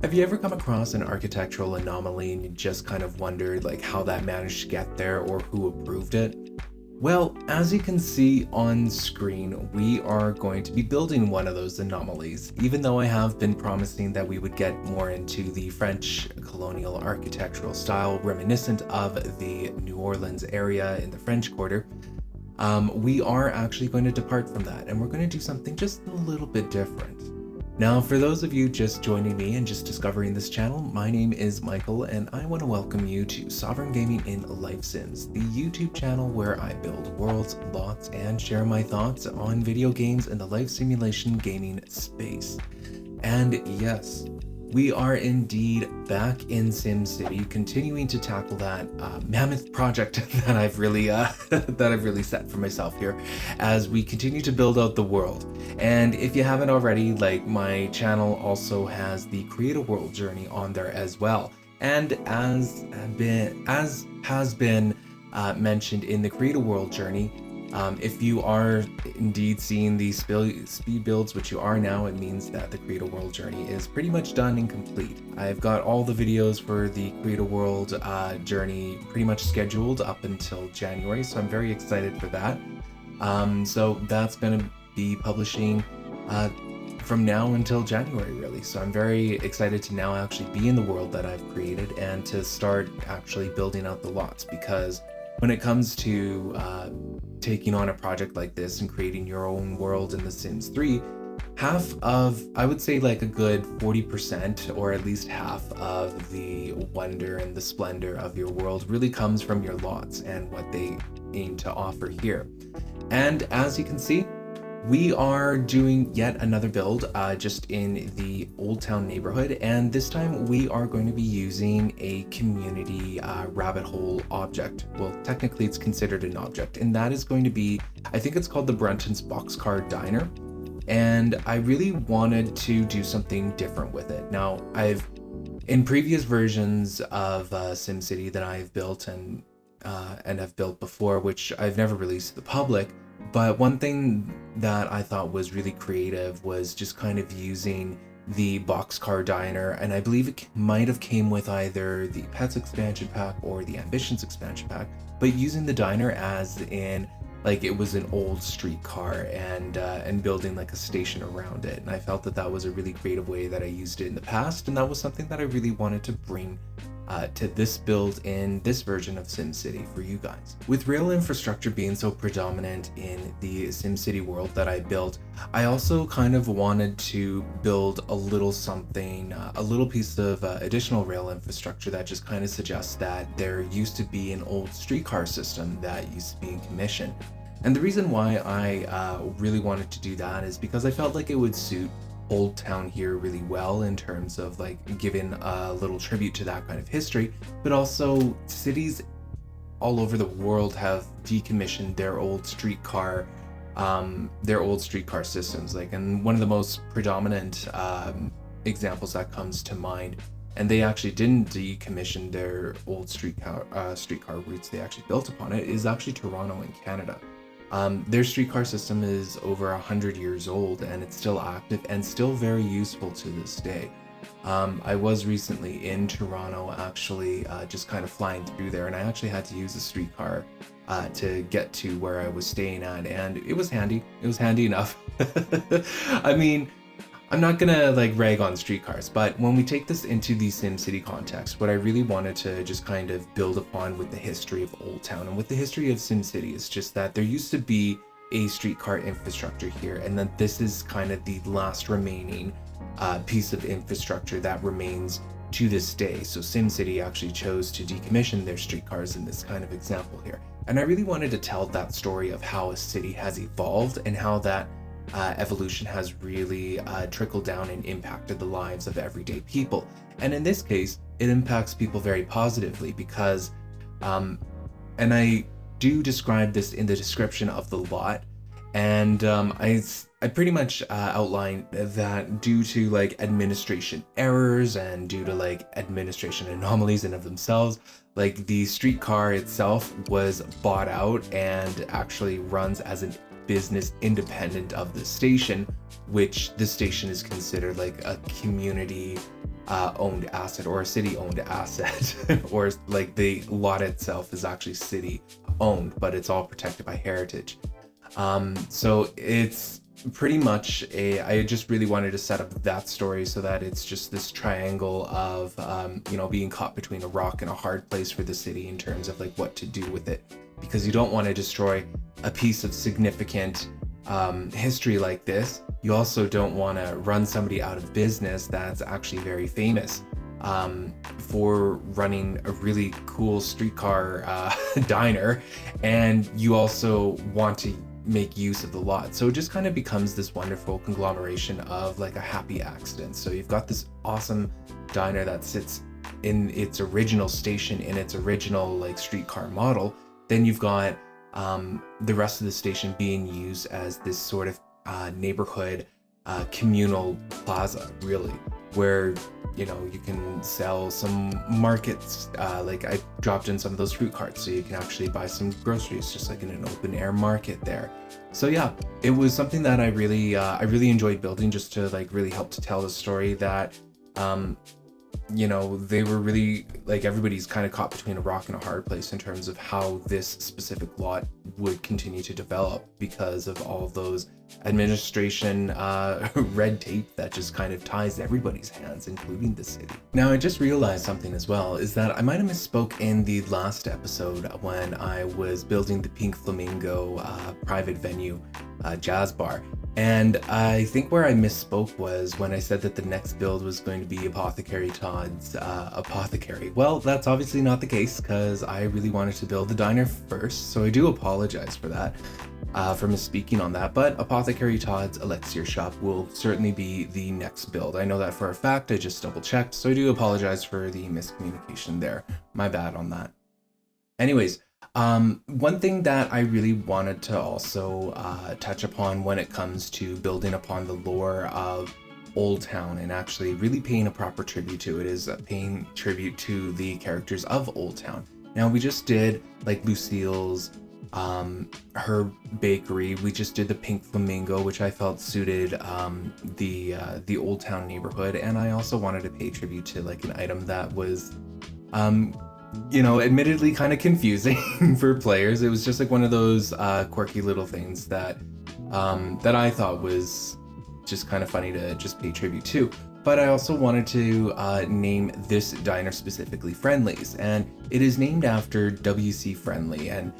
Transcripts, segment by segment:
Have you ever come across an architectural anomaly and you just kind of wondered like how that managed to get there or who approved it? Well, as you can see on screen, we are going to be building one of those anomalies, even though I have been promising that we would get more into the French colonial architectural style reminiscent of the New Orleans area in the French Quarter. We are actually going to depart from that and we're going to do something just a little bit different. Now, for those of you just joining me and just discovering this channel, my name is Michael and I want to welcome you to Sovereign Gaming in Life Sims, the YouTube channel where I build worlds, lots, and share my thoughts on video games in the life simulation gaming space. And yes, we are indeed back in SimCity, continuing to tackle that mammoth project that I've really set for myself here, as we continue to build out the world. And if you haven't already, like, my channel also has the Create a World journey on there as well. And as has been mentioned in the Create a World journey, if you are indeed seeing the speed builds, which you are now, it means that the Create a World journey is pretty much done and complete. I've got all the videos for the Create a World journey pretty much scheduled up until January, so I'm very excited for that. So that's going to be publishing from now until January, really. So I'm very excited to now actually be in the world that I've created and to start actually building out the lots, because when it comes to taking on a project like this and creating your own world in The Sims 3, half of, I would say like a good 40% or at least half of the wonder and the splendor of your world really comes from your lots and what they aim to offer here. And as you can see, we are doing yet another build just in the Old Town neighborhood, and this time we are going to be using a community rabbit hole object. Well, technically it's considered an object, and that is going to be, I think it's called the Brunton's Boxcar Diner, and I really wanted to do something different with it. Now, in previous versions of SimCity that I've built and have built before, which I've never released to the public, but one thing that I thought was really creative was just kind of using the Boxcar Diner, and I believe it might have came with either the Pets expansion pack or the Ambitions expansion pack, but using the diner as in like it was an old streetcar and building like a station around it. And I felt that that was a really creative way that I used it in the past, and that was something that I really wanted to bring to this build in this version of SimCity for you guys. With rail infrastructure being so predominant in the SimCity world that I built, I also kind of wanted to build a little something, a little piece of additional rail infrastructure that just kind of suggests that there used to be an old streetcar system that used to be in commission. And the reason why I really wanted to do that is because I felt like it would suit Old Town here really well in terms of like giving a little tribute to that kind of history, but also cities all over the world have decommissioned their old streetcar systems. Like, and one of the most predominant examples that comes to mind, and they actually didn't decommission their old streetcar routes, they actually built upon it, is actually Toronto in Canada. Their streetcar system is over 100 years old and it's still active and still very useful to this day. I was recently in Toronto, actually just kind of flying through there, and I actually had to use a streetcar to get to where I was staying at, and it was handy. It was handy enough. I mean, I'm not gonna like rag on streetcars, but when we take this into the SimCity context, what I really wanted to just kind of build upon with the history of Old Town and with the history of SimCity is just that there used to be a streetcar infrastructure here, and that this is kind of the last remaining piece of infrastructure that remains to this day. So SimCity actually chose to decommission their streetcars in this kind of example here. And I really wanted to tell that story of how a city has evolved and how that evolution has really trickled down and impacted the lives of everyday people. And in this case, it impacts people very positively because, and I do describe this in the description of the lot, and I pretty much outlined that due to like administration errors and due to like administration anomalies in of themselves, like the streetcar itself was bought out and actually runs as an business independent of the station, which the station is considered like a community owned asset or a city owned asset, or like the lot itself is actually city owned, but it's all protected by heritage. So it's pretty much I just really wanted to set up that story so that it's just this triangle of, being caught between a rock and a hard place for the city in terms of like what to do with it, because you don't want to destroy a piece of significant history like this. You also don't want to run somebody out of business that's actually very famous for running a really cool streetcar diner, and you also want to make use of the lot. So it just kind of becomes this wonderful conglomeration of like a happy accident. So you've got this awesome diner that sits in its original station, in its original like streetcar model. Then you've got the rest of the station being used as this sort of neighborhood communal plaza, really, where you can sell some markets, like I dropped in some of those fruit carts so you can actually buy some groceries just like in an open air market there. So yeah, it was something that I really enjoyed building, just to like really help to tell the story that they were really like, everybody's kind of caught between a rock and a hard place in terms of how this specific lot would continue to develop because of all of those administration red tape that just kind of ties everybody's hands, including the city. Now, I just realized something as well, is that I might have misspoke in the last episode when I was building the Pink Flamingo private venue jazz bar. And I think where I misspoke was when I said that the next build was going to be Apothecary Todd's Apothecary. Well, that's obviously not the case, because I really wanted to build the diner first, so I do apologize for that, for misspeaking on that. But Apothecary Todd's Elixir Shop will certainly be the next build. I know that for a fact, I just double checked, so I do apologize for the miscommunication there. My bad on that. Anyways, one thing that I really wanted to also touch upon when it comes to building upon the lore of Old Town and actually really paying a proper tribute to it is paying tribute to the characters of Old Town. Now, we just did like Lucille's, her bakery. We just did the Pink Flamingo, which I felt suited the Old Town neighborhood, and I also wanted to pay tribute to like an item that was admittedly kind of confusing for players. It was just like one of those quirky little things that I thought was just kind of funny to just pay tribute to. But I also wanted to name this diner specifically Friendly's, and it is named after W.C. Friendly. And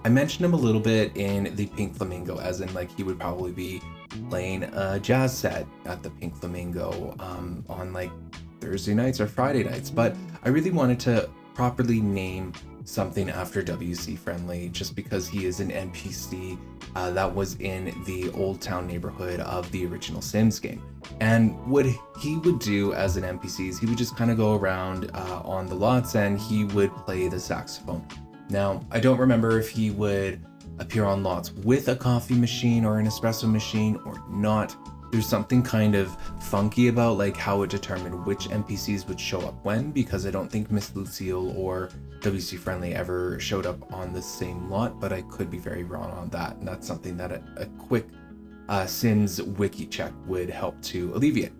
I mentioned him a little bit in the Pink Flamingo, as in like he would probably be playing a jazz set at the Pink Flamingo on like Thursday nights or Friday nights, but I really wanted to properly name something after W.C. Friendly, just because he is an NPC that was in the Old Town neighborhood of the original Sims game. And what he would do as an NPC is he would just kind of go around on the lots and he would play the saxophone. Now, I don't remember if he would appear on lots with a coffee machine or an espresso machine or not. There's something kind of funky about like how it determined which NPCs would show up when, because I don't think Miss Lucille or W.C. Friendly ever showed up on the same lot, but I could be very wrong on that, and that's something that a quick Sims wiki check would help to alleviate.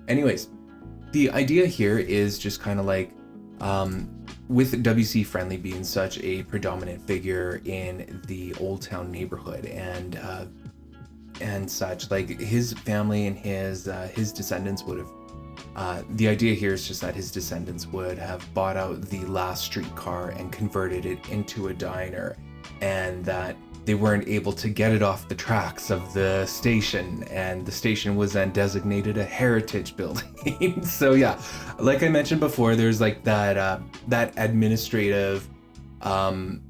Anyways, the idea here is just kind of like with W.C. Friendly being such a predominant figure in the Old Town neighborhood and such, like his family and his descendants would have the idea here is just that his descendants would have bought out the last streetcar and converted it into a diner, and that they weren't able to get it off the tracks of the station, and the station was then designated a heritage building. So yeah, like I mentioned before, there's like that administrative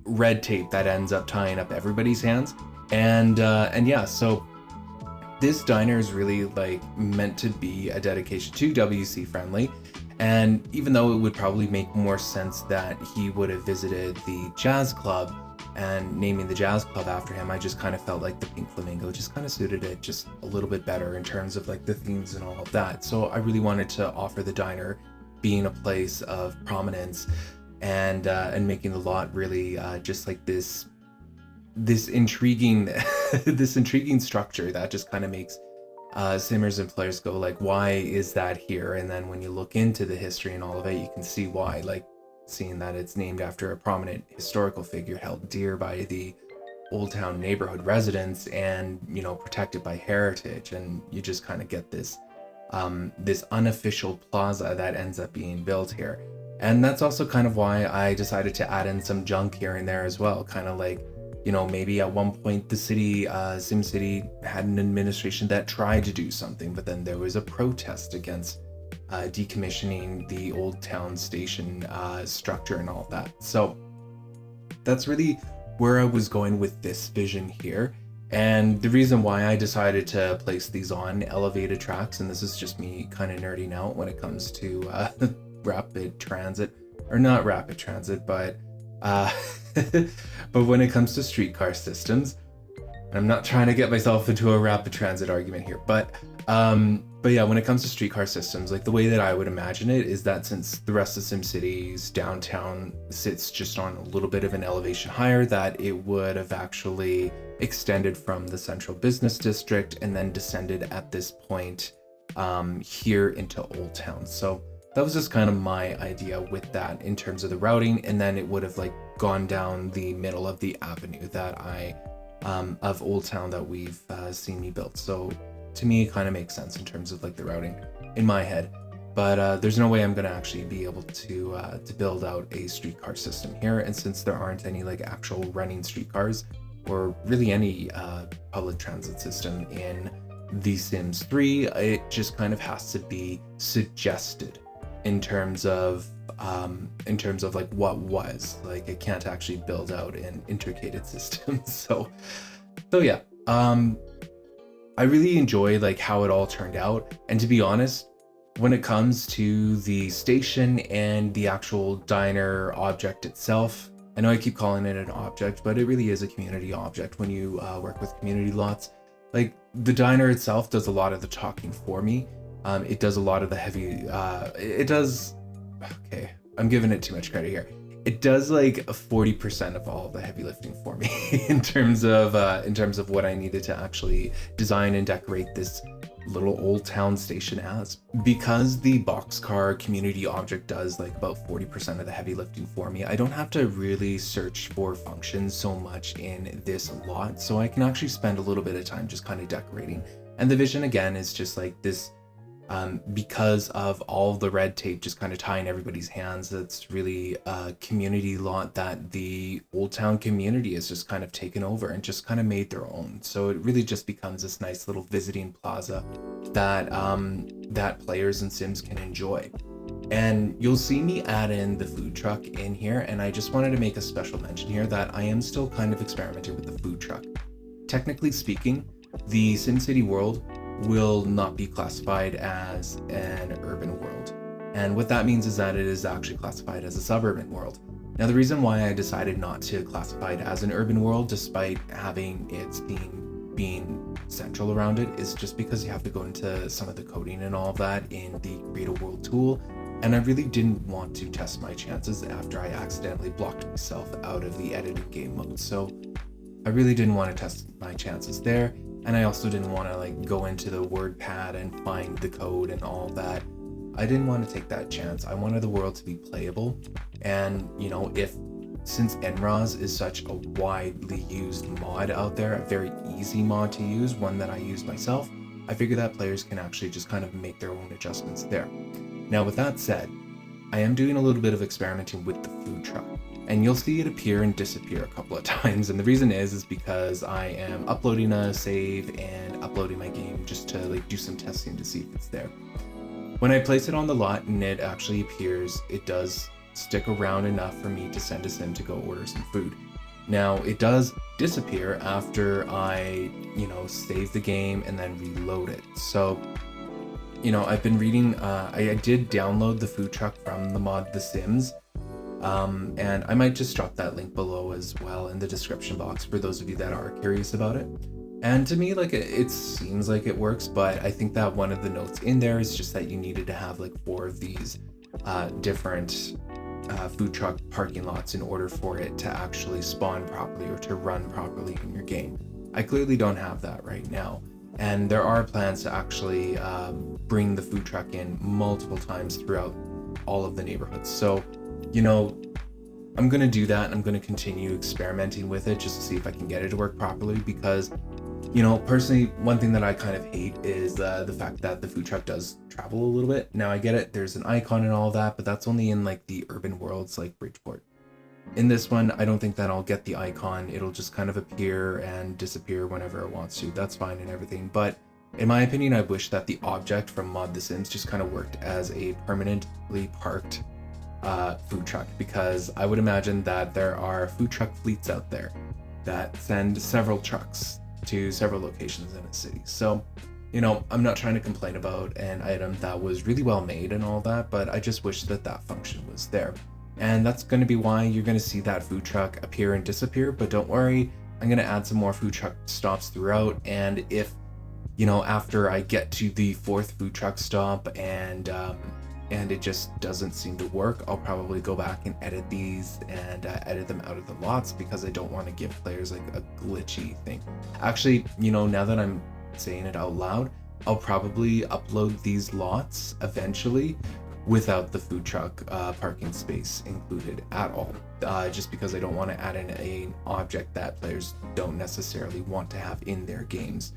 red tape that ends up tying up everybody's hands, and yeah, so this diner is really like meant to be a dedication to W.C. Friendly. And even though it would probably make more sense that he would have visited the jazz club and naming the jazz club after him, I just kind of felt like the Pink Flamingo just kind of suited it just a little bit better in terms of like the themes and all of that. So I really wanted to offer the diner being a place of prominence and making the lot really just like this this intriguing this intriguing structure that just kind of makes simmers and players go like, why is that here? And then when you look into the history and all of it, you can see why, like seeing that it's named after a prominent historical figure held dear by the Old Town neighborhood residents, and protected by heritage. And you just kind of get this this unofficial plaza that ends up being built here. And that's also kind of why I decided to add in some junk here and there as well, kind of like, maybe at one point the city, SimCity, had an administration that tried to do something, but then there was a protest against decommissioning the old town station structure and all that. So that's really where I was going with this vision here. And the reason why I decided to place these on elevated tracks, and this is just me kind of nerding out when it comes to rapid transit, or not rapid transit, but but when it comes to streetcar systems. I'm not trying to get myself into a rapid transit argument here, but yeah, when it comes to streetcar systems, like the way that I would imagine it is that since the rest of SimCity's downtown sits just on a little bit of an elevation higher, that it would have actually extended from the central business district and then descended at this point here into Old Town. So that was just kind of my idea with that in terms of the routing, and then it would have like gone down the middle of the avenue that of Old Town that we've seen me build. So to me, it kind of makes sense in terms of like the routing in my head. But there's no way I'm gonna actually be able to build out a streetcar system here. And since there aren't any like actual running streetcars or really any public transit system in The Sims 3, it just kind of has to be suggested in terms of like what was. Like it can't actually build out an intricated system. So yeah, I really enjoy like how it all turned out. And to be honest, when it comes to the station and the actual diner object itself, I know I keep calling it an object, but it really is a community object when you work with community lots. Like the diner itself does a lot of the talking for me. It does a lot of the heavy, okay, I'm giving it too much credit here. It does like 40% of all the heavy lifting for me in terms of what I needed to actually design and decorate this little old town station as. Because the Boxcar community object does like about 40% of the heavy lifting for me, I don't have to really search for functions so much in this lot, so I can actually spend a little bit of time just kind of decorating. And the vision again is just like this, because of all the red tape just kind of tying everybody's hands, that's really a community lot that the Old Town community has just kind of taken over and just kind of made their own. So it really just becomes this nice little visiting plaza that that players and Sims can enjoy. And you'll see me add in the food truck in here, and I just wanted to make a special mention here that I am still kind of experimenting with the food truck. Technically speaking, the SimCity world will not be classified as an urban world. And what that means is that it is actually classified as a suburban world. Now, the reason why I decided not to classify it as an urban world, despite having its theme being central around it, is just because you have to go into some of the coding and all of that in the Create a World tool. And I really didn't want to test my chances after I accidentally blocked myself out of the edited game mode. So I really didn't want to test my chances there. And I also didn't want to like go into the WordPad and find the code and all that. I didn't want to take that chance. I wanted the world to be playable. And since NROS is such a widely used mod out there, a very easy mod to use, one that I use myself, I figure that players can actually just kind of make their own adjustments there. Now, with that said, I am doing a little bit of experimenting with the food truck. And you'll see it appear and disappear a couple of times. And the reason is because I am uploading a save and uploading my game just to like do some testing to see if it's there. When I place it on the lot and it actually appears, it does stick around enough for me to send a sim to go order some food. Now, it does disappear after I, save the game and then reload it. So, I've been reading, I did download the food truck from the mod The Sims. And I might just drop that link below as well in the description box for those of you that are curious about it. And to me, like it seems like it works, but I think that one of the notes in there is just that you needed to have like 4 of these different food truck parking lots in order for it to actually spawn properly or to run properly in your game. I clearly don't have that right now. And there are plans to actually bring the food truck in multiple times throughout all of the neighborhoods. So, you know, I'm going to do that. I'm going to continue experimenting with it just to see if I can get it to work properly because, you know, personally, one thing that I kind of hate is the fact that the food truck does travel a little bit. Now I get it. There's an icon and all that, but that's only in like the urban worlds like Bridgeport. In this one, I don't think that I'll get the icon. It'll just kind of appear and disappear whenever it wants to. That's fine and everything. But in my opinion, I wish that the object from Mod The Sims just kind of worked as a permanently parked food truck, because I would imagine that there are food truck fleets out there that send several trucks to several locations in a city. So, you know, I'm not trying to complain about an item that was really well made and all that, but I just wish that that function was there. And that's going to be why you're going to see that food truck appear and disappear. But don't worry, I'm going to add some more food truck stops throughout. And if, you know, after I get to the 4th food truck stop and it just doesn't seem to work, I'll probably go back and edit these and edit them out of the lots, because I don't want to give players like a glitchy thing. Actually, you know, now that I'm saying it out loud, I'll probably upload these lots eventually without the food truck parking space included at all, just because I don't want to add in an object that players don't necessarily want to have in their games.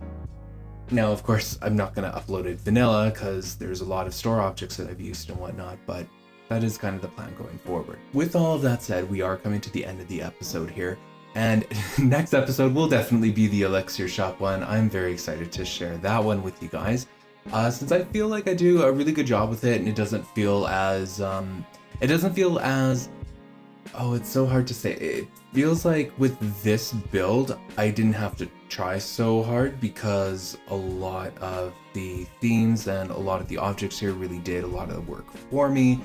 Now, of course, I'm not going to upload it vanilla because there's a lot of store objects that I've used and whatnot, but that is kind of the plan going forward. With all of that said, we are coming to the end of the episode here, and next episode will definitely be the Elixir Shop one. I'm very excited to share that one with you guys. Since I feel like I do a really good job with it, and it doesn't feel as, oh, it's so hard to say. It feels like with this build, I didn't have to try so hard because a lot of the themes and a lot of the objects here really did a lot of the work for me.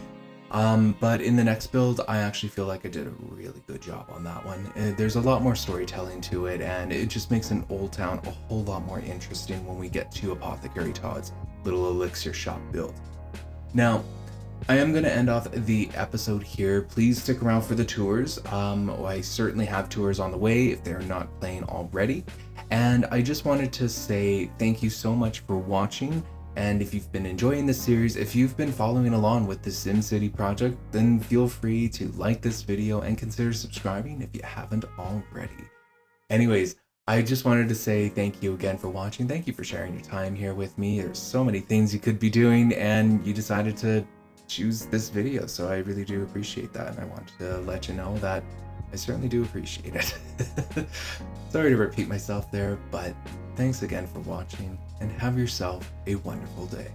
But in the next build, I actually feel like I did a really good job on that one. There's a lot more storytelling to it, and it just makes an old town a whole lot more interesting when we get to Apothecary Todd's little elixir shop build. Now, I am going to end off the episode here. Please stick around for the tours. I certainly have tours on the way if they're not playing already. And I just wanted to say thank you so much for watching. And if you've been enjoying this series, if you've been following along with the SimCity project, then feel free to like this video and consider subscribing if you haven't already. Anyways, I just wanted to say thank you again for watching. Thank you for sharing your time here with me. There's so many things you could be doing, and you decided to choose this video, so I really do appreciate that, and I wanted to let you know that I certainly do appreciate it. Sorry to repeat myself there, but thanks again for watching, and have yourself a wonderful day.